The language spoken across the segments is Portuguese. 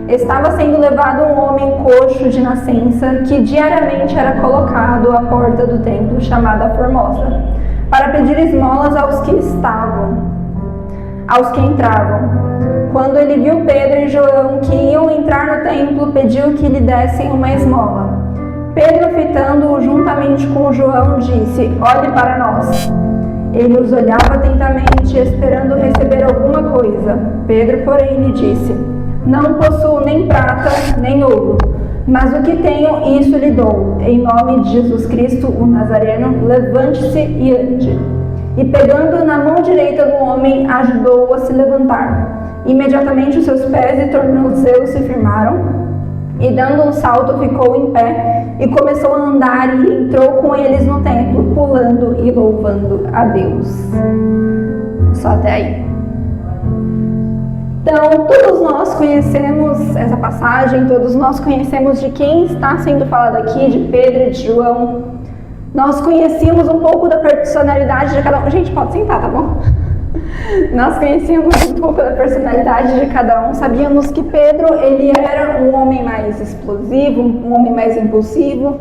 estava sendo levado um homem coxo de nascença, que diariamente era colocado à porta do templo, chamada Formosa, para pedir esmolas aos que entravam. Quando ele viu Pedro e João que iam entrar no templo, pediu que lhe dessem uma esmola. Pedro, fitando-o juntamente com João, disse: olhe para nós. Ele os olhava atentamente, esperando receber alguma coisa. Pedro, porém, lhe disse: não possuo nem prata, nem ouro, mas o que tenho, isso lhe dou. Em nome de Jesus Cristo, o Nazareno, levante-se e ande. E pegando na mão direita do homem, ajudou-o a se levantar. Imediatamente os seus pés e tornozelos se firmaram, e dando um salto ficou em pé, e começou a andar, e entrou com eles no templo, pulando e louvando a Deus. Só até aí. Então, todos nós conhecemos essa passagem, todos nós conhecemos de quem está sendo falado aqui, de Pedro e de João. Nós conhecíamos um pouco da personalidade de cada um. Gente, pode sentar, tá bom? Nós conhecíamos um pouco da personalidade de cada um. Sabíamos que Pedro, ele era um homem mais explosivo, um homem mais impulsivo.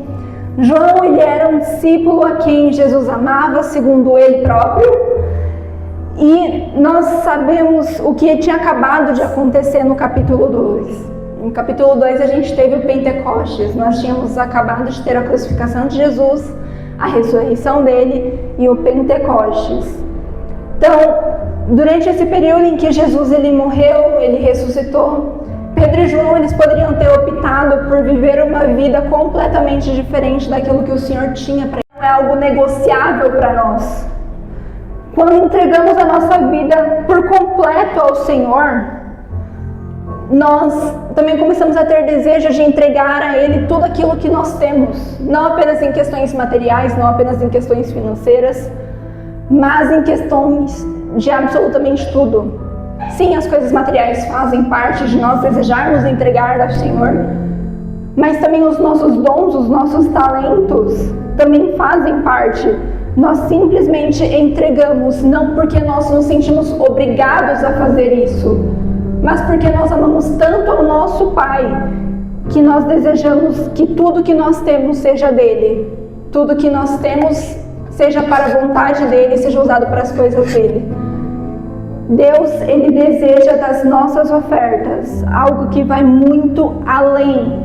João, ele era um discípulo a quem Jesus amava, segundo ele próprio. E nós sabemos o que tinha acabado de acontecer no capítulo 2. No capítulo 2 a gente teve o Pentecostes. Nós tínhamos acabado de ter a crucificação de Jesus, a ressurreição dele e o Pentecostes. Então, durante esse período em que Jesus ele morreu, ele ressuscitou, Pedro e João eles poderiam ter optado por viver uma vida completamente diferente daquilo que o Senhor tinha para eles. Não é algo negociável para nós. Quando entregamos a nossa vida por completo ao Senhor, nós também começamos a ter desejo de entregar a Ele tudo aquilo que nós temos, não apenas em questões materiais, não apenas em questões financeiras, mas em questões de absolutamente tudo. Sim, as coisas materiais fazem parte de nós desejarmos entregar ao Senhor, mas também os nossos dons, os nossos talentos também fazem parte. Nós simplesmente entregamos, não porque nós nos sentimos obrigados a fazer isso, mas porque nós amamos tanto ao nosso Pai, que nós desejamos que tudo que nós temos seja dele, tudo que nós temos seja para a vontade dele, seja usado para as coisas dele. Deus, ele deseja das nossas ofertas algo que vai muito além.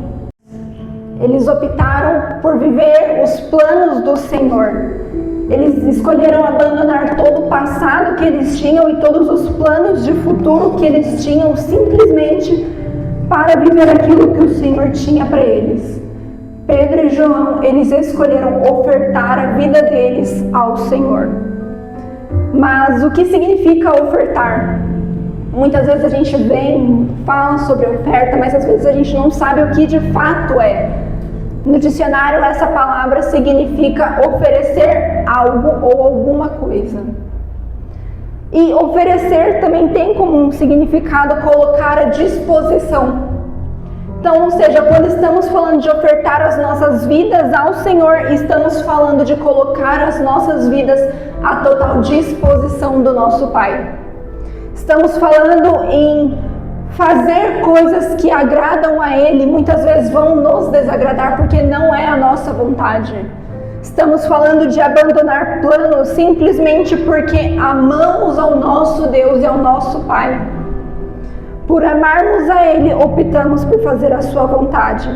Eles optaram por viver os planos do Senhor. Eles escolheram abandonar todo o passado que eles tinham e todos os planos de futuro que eles tinham simplesmente para viver aquilo que o Senhor tinha para eles. Pedro e João, eles escolheram ofertar a vida deles ao Senhor. Mas o que significa ofertar? Muitas vezes a gente fala sobre oferta, mas às vezes a gente não sabe o que de fato é. No dicionário, essa palavra significa oferecer algo ou alguma coisa. E oferecer também tem como um significado colocar à disposição. Então, ou seja, quando estamos falando de ofertar as nossas vidas ao Senhor, estamos falando de colocar as nossas vidas à total disposição do nosso Pai. Estamos falando em fazer coisas que agradam a Ele, muitas vezes vão nos desagradar porque não é a nossa vontade. Estamos falando de abandonar planos simplesmente porque amamos ao nosso Deus e ao nosso Pai. Por amarmos a Ele, optamos por fazer a sua vontade.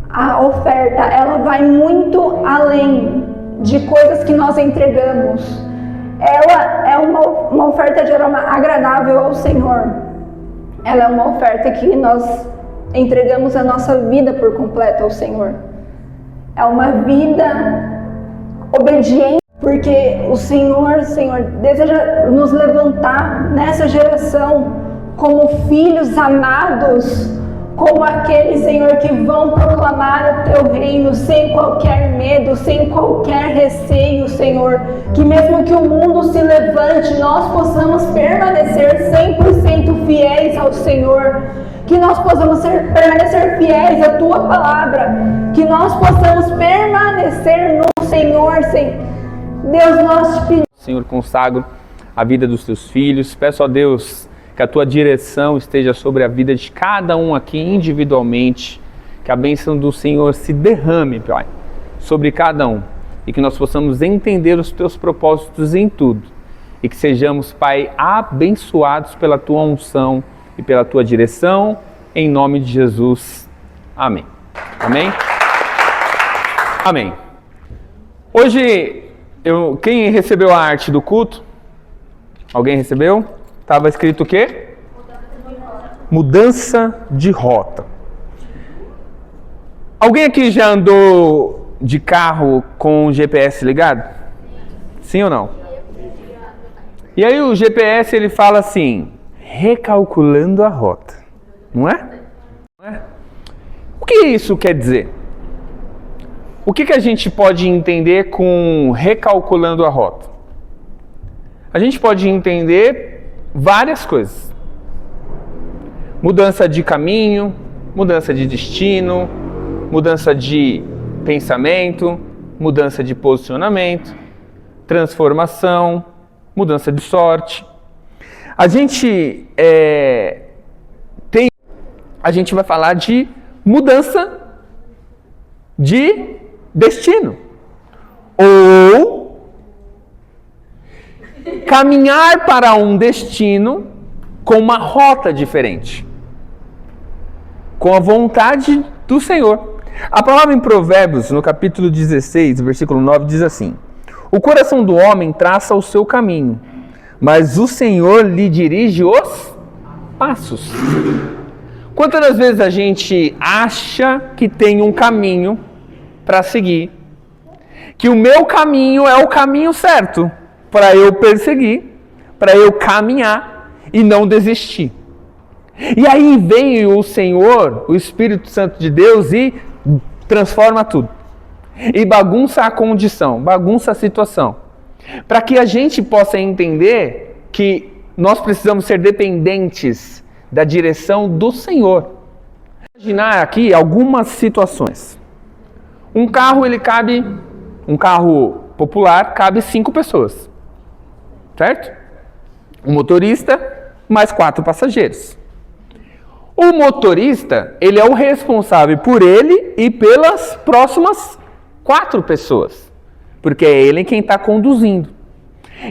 A oferta, ela vai muito além de coisas que nós entregamos. Ela é uma oferta de aroma agradável ao Senhor. Ela é uma oferta que nós entregamos a nossa vida por completo ao Senhor. É uma vida obediente, porque o Senhor deseja nos levantar nessa geração como filhos amados, como aqueles, Senhor, que vão proclamar o Teu reino sem qualquer medo, sem qualquer receio, Senhor. Que mesmo que o mundo se levante, nós possamos permanecer 100% fiéis ao Senhor. Que nós possamos permanecer fiéis à Tua palavra. Que nós possamos permanecer no Senhor, Deus, nós te pedimos. Senhor, consagro a vida dos Teus filhos. Peço a Deus que a Tua direção esteja sobre a vida de cada um aqui individualmente, que a bênção do Senhor se derrame, Pai, sobre cada um, e que nós possamos entender os Teus propósitos em tudo, e que sejamos, Pai, abençoados pela Tua unção e pela Tua direção, em nome de Jesus. Amém. Amém? Amém. Hoje, quem recebeu a arte do culto? Alguém recebeu? Estava escrito o quê? Mudança de rota. Alguém aqui já andou de carro com o GPS ligado? Sim ou não? E aí o GPS ele fala assim, recalculando a rota. Não é? Não é? O que isso quer dizer? O que a gente pode entender com recalculando a rota? A gente pode entender várias coisas. Mudança de caminho, mudança de destino, mudança de pensamento, mudança de posicionamento, transformação, mudança de sorte. A gente vai falar de mudança de destino. Ou caminhar para um destino com uma rota diferente. Com a vontade do Senhor. A palavra em Provérbios, no capítulo 16, versículo 9, diz assim: o coração do homem traça o seu caminho, mas o Senhor lhe dirige os passos. Quantas das vezes a gente acha que tem um caminho para seguir, que o meu caminho é o caminho certo para eu perseguir, para eu caminhar e não desistir. E aí vem o Senhor, o Espírito Santo de Deus e transforma tudo. E bagunça a condição, bagunça a situação. Para que a gente possa entender que nós precisamos ser dependentes da direção do Senhor. Imaginar aqui algumas situações. Um carro popular cabe 5 pessoas. Certo? Um motorista mais 4 passageiros. O motorista, ele é o responsável por ele e pelas próximas 4 pessoas. Porque é ele quem está conduzindo.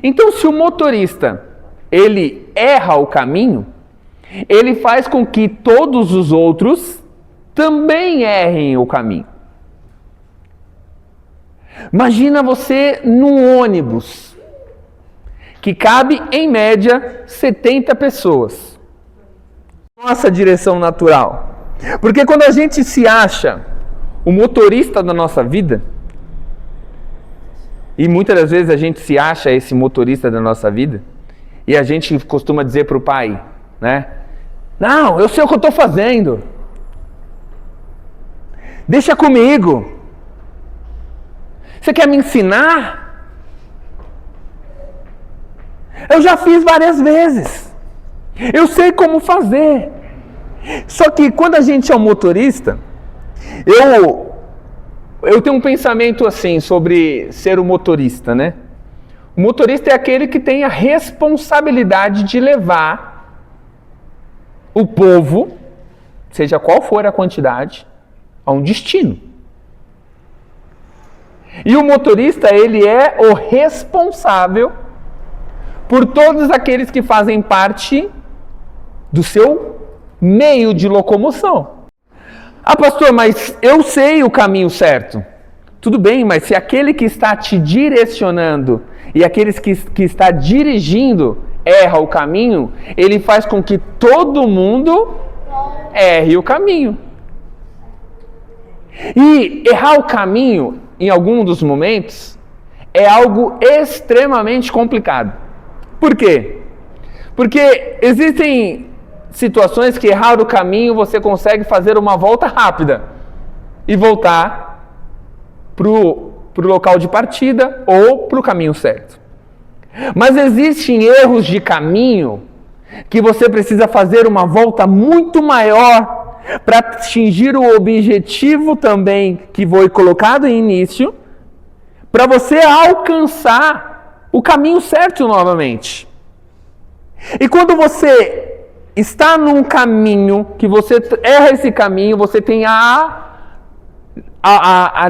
Então, se o motorista, ele erra o caminho, ele faz com que todos os outros também errem o caminho. Imagina você num ônibus que cabe, em média, 70 pessoas. Nossa direção natural. Porque quando a gente se acha o motorista da nossa vida, e muitas das vezes a gente se acha esse motorista da nossa vida, e a gente costuma dizer para o pai, né? Não, eu sei o que eu estou fazendo. Deixa comigo. Você quer me ensinar? Eu já fiz várias vezes. Eu sei como fazer. Só que quando a gente é um motorista, eu tenho um pensamento assim sobre ser o motorista, né? O motorista é aquele que tem a responsabilidade de levar o povo, seja qual for a quantidade, a um destino. E o motorista, ele é o responsável por todos aqueles que fazem parte do seu meio de locomoção. Ah, pastor, mas eu sei o caminho certo. Tudo bem, mas se aquele que está te direcionando e aqueles que está dirigindo erra o caminho, ele faz com que todo mundo erre o caminho. E errar o caminho, em algum dos momentos, é algo extremamente complicado. Por quê? Porque existem situações que errar o caminho você consegue fazer uma volta rápida e voltar para o local de partida ou para o caminho certo. Mas existem erros de caminho que você precisa fazer uma volta muito maior para atingir o objetivo também que foi colocado em início, para você alcançar o caminho certo novamente. E quando você está num caminho, que você erra esse caminho, você tem a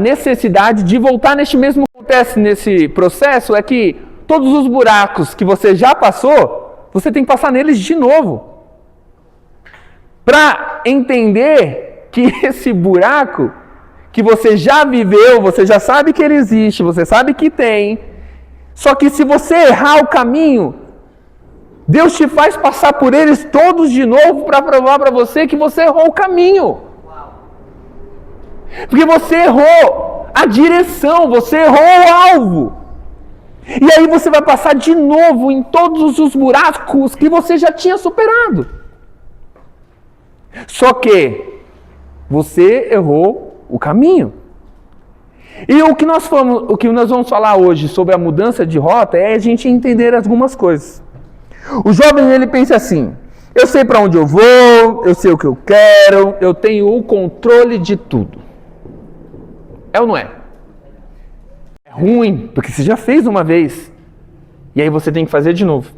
necessidade de voltar neste mesmo. O que acontece nesse processo é que todos os buracos que você já passou, você tem que passar neles de novo. Para entender que esse buraco que você já viveu, você já sabe que ele existe, você sabe que tem, só que se você errar o caminho, Deus te faz passar por eles todos de novo para provar para você que você errou o caminho. Porque você errou a direção, você errou o alvo. E aí você vai passar de novo em todos os buracos que você já tinha superado. Só que você errou o caminho. E o que nós vamos falar hoje sobre a mudança de rota é a gente entender algumas coisas. O jovem, ele pensa assim: eu sei para onde eu vou, eu sei o que eu quero, eu tenho o controle de tudo. É ou não é? É ruim, porque você já fez uma vez. E aí você tem que fazer de novo.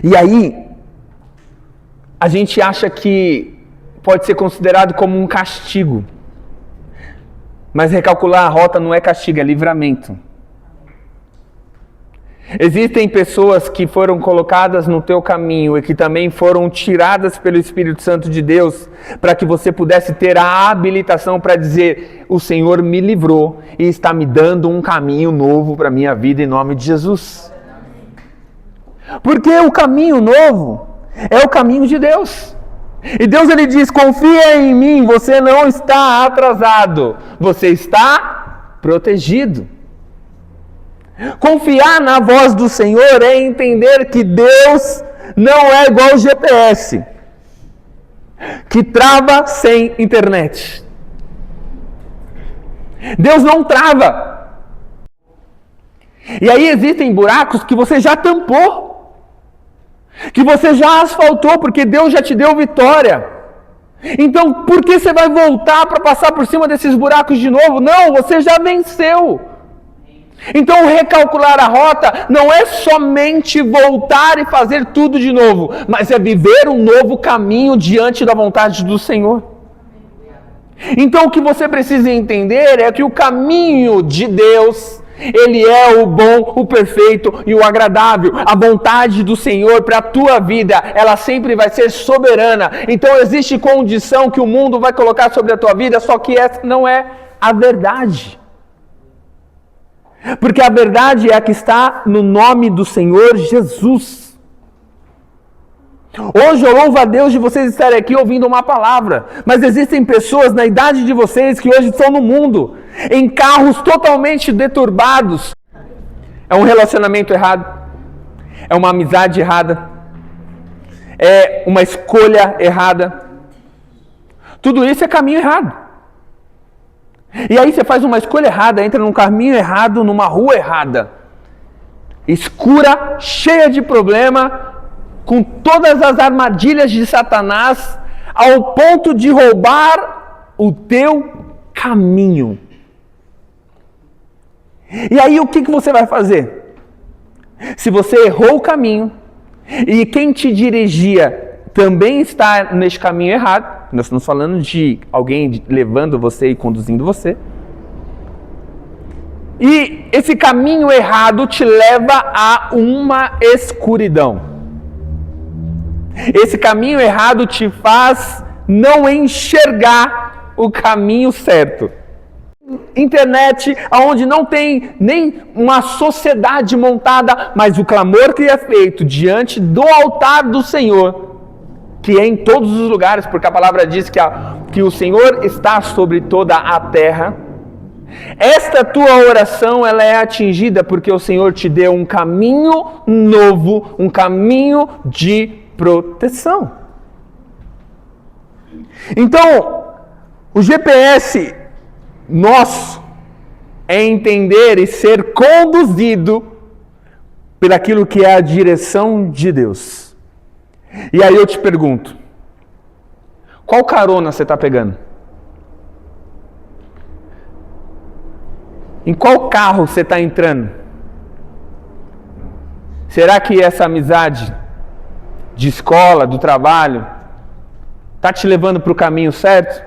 E aí, a gente acha que pode ser considerado como um castigo. Mas recalcular a rota não é castigo, é livramento. Existem pessoas que foram colocadas no teu caminho e que também foram tiradas pelo Espírito Santo de Deus para que você pudesse ter a habilitação para dizer: o Senhor me livrou e está me dando um caminho novo para a minha vida em nome de Jesus. Porque o caminho novo é o caminho de Deus. E Deus, ele diz: confia em mim, você não está atrasado, você está protegido. Confiar na voz do Senhor é entender que Deus não é igual ao GPS, que trava sem internet. Deus não trava. E aí existem buracos que você já tampou, que você já asfaltou, porque Deus já te deu vitória. Então, por que você vai voltar para passar por cima desses buracos de novo? Não, você já venceu. Então, recalcular a rota não é somente voltar e fazer tudo de novo, mas é viver um novo caminho diante da vontade do Senhor. Então, o que você precisa entender é que o caminho de Deus, ele é o bom, o perfeito e o agradável. A vontade do Senhor para a tua vida, ela sempre vai ser soberana. Então, existe condição que o mundo vai colocar sobre a tua vida, só que essa não é a verdade. Porque a verdade é a que está no nome do Senhor Jesus. Hoje eu louvo a Deus de vocês estarem aqui ouvindo uma palavra, mas existem pessoas na idade de vocês que hoje estão no mundo, em carros totalmente deturbados. É um relacionamento errado, é uma amizade errada, é uma escolha errada. Tudo isso é caminho errado. E aí você faz uma escolha errada, entra num caminho errado, numa rua errada, escura, cheia de problema, com todas as armadilhas de Satanás, ao ponto de roubar o teu caminho. E aí o que você vai fazer? Se você errou o caminho, e quem te dirigia também está neste caminho errado, nós estamos falando de alguém levando você e conduzindo você, e esse caminho errado te leva a uma escuridão. Esse caminho errado te faz não enxergar o caminho certo. Internet, onde não tem nem uma sociedade montada, mas o clamor que é feito diante do altar do Senhor, que é em todos os lugares, porque a palavra diz que o Senhor está sobre toda a terra. Esta tua oração, ela é atingida porque o Senhor te deu um caminho novo, um caminho de proteção. Então, o GPS nosso é entender e ser conduzido por aquilo que é a direção de Deus. E aí eu te pergunto, qual carona você está pegando? Em qual carro você está entrando? Será que essa amizade de escola, do trabalho, está te levando para o caminho certo?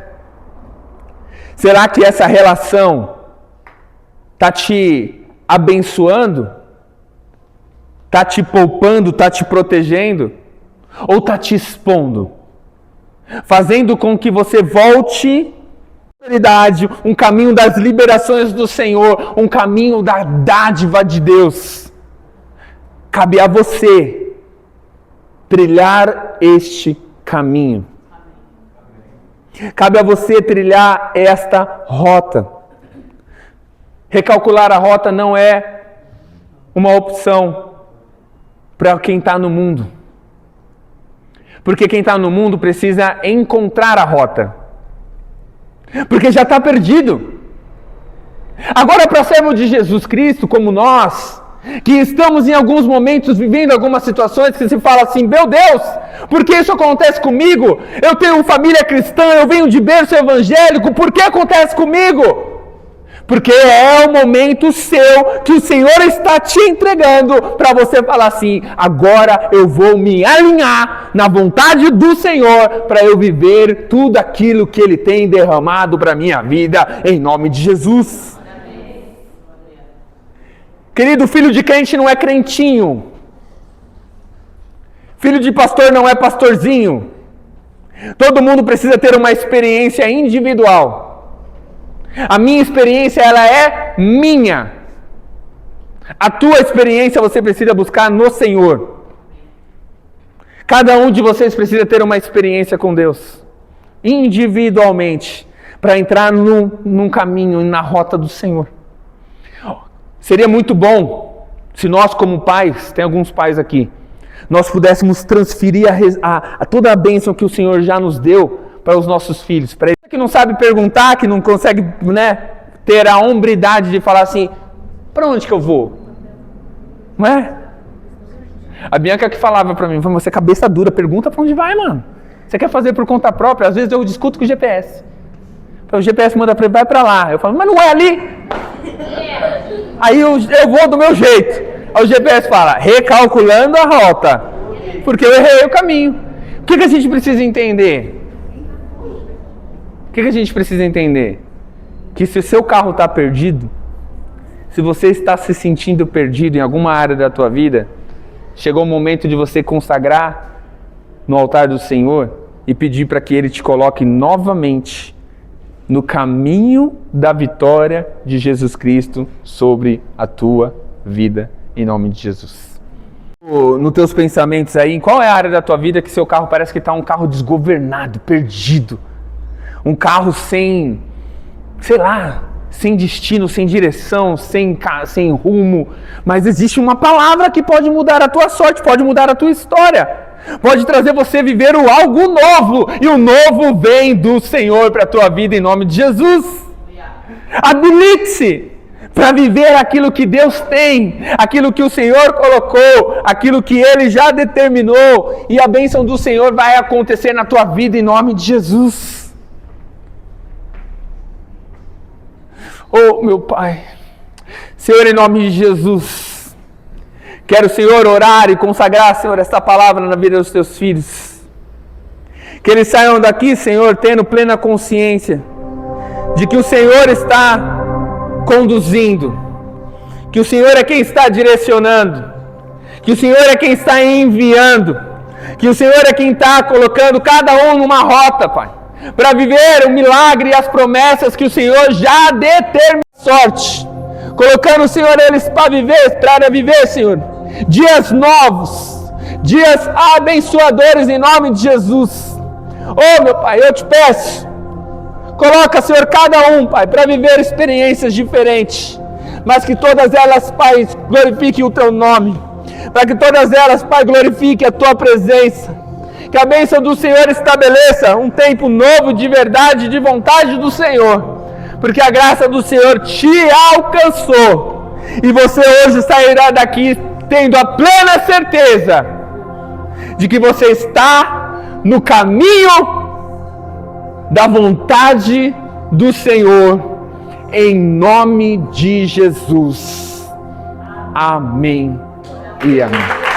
Será que essa relação está te abençoando? Está te poupando, está te protegendo? Ou está te expondo? Fazendo com que você volte à realidade, um caminho das liberações do Senhor, um caminho da dádiva de Deus. Cabe a você trilhar este caminho. Cabe a você trilhar esta rota. Recalcular a rota não é uma opção para quem está no mundo. Porque quem está no mundo precisa encontrar a rota. Porque já está perdido. Agora, para servo de Jesus Cristo, como nós, que estamos em alguns momentos vivendo algumas situações que se fala assim, meu Deus, por que isso acontece comigo? Eu tenho família cristã, eu venho de berço evangélico, por que acontece comigo? Porque é o momento seu que o Senhor está te entregando para você falar assim, agora eu vou me alinhar na vontade do Senhor para eu viver tudo aquilo que Ele tem derramado para a minha vida, em nome de Jesus. Querido, filho de crente não é crentinho. Filho de pastor não é pastorzinho. Todo mundo precisa ter uma experiência individual. A minha experiência, ela é minha. A tua experiência você precisa buscar no Senhor. Cada um de vocês precisa ter uma experiência com Deus. Individualmente. Para entrar num caminho, na rota do Senhor. Seria muito bom se nós, como pais, tem alguns pais aqui, nós pudéssemos transferir toda a bênção que o Senhor já nos deu para os nossos filhos. Para ele que não sabe perguntar, que não consegue, ter a hombridade de falar assim, para onde que eu vou? Não é? A Bianca que falava para mim, você é cabeça dura, pergunta para onde vai, mano. Você quer fazer por conta própria? Às vezes eu discuto com o GPS. O GPS manda para ele, vai para lá. Eu falo, mas não é ali. Aí eu vou do meu jeito. Aí o GPS fala, recalculando a rota. Porque eu errei o caminho. O que a gente precisa entender? O que a gente precisa entender? Que se o seu carro está perdido, se você está se sentindo perdido em alguma área da tua vida, chegou o momento de você consagrar no altar do Senhor e pedir para que Ele te coloque novamente no caminho da vitória de Jesus Cristo sobre a tua vida, em nome de Jesus. Nos teus pensamentos aí, em qual é a área da tua vida que seu carro parece que está um carro desgovernado, perdido? Um carro sem destino, sem direção, sem rumo. Mas existe uma palavra que pode mudar a tua sorte, pode mudar a tua história. Pode trazer você a viver algo novo. E o novo vem do Senhor para a tua vida em nome de Jesus. Habilite-se para viver aquilo que Deus tem, aquilo que o Senhor colocou, aquilo que Ele já determinou. E a bênção do Senhor vai acontecer na tua vida em nome de Jesus. Oh, meu Pai, Senhor, em nome de Jesus, quero, Senhor, orar e consagrar, Senhor, esta palavra na vida dos teus filhos. Que eles saiam daqui, Senhor, tendo plena consciência de que o Senhor está conduzindo, que o Senhor é quem está direcionando, que o Senhor é quem está enviando, que o Senhor é quem está colocando cada um numa rota, Pai, para viver o milagre e as promessas que o Senhor já determinou. Sorte, colocando, Senhor, eles para viver, Senhor, dias novos, dias abençoadores em nome de Jesus. Oh, meu Pai, eu te peço, coloca, Senhor, cada um, Pai, para viver experiências diferentes, mas que todas elas, Pai, glorifiquem o Teu nome, para que todas elas, Pai, glorifiquem a Tua presença, que a bênção do Senhor estabeleça um tempo novo de verdade, de vontade do Senhor, porque a graça do Senhor te alcançou, e você hoje sairá daqui tendo a plena certeza de que você está no caminho da vontade do Senhor, em nome de Jesus. Amém e amém.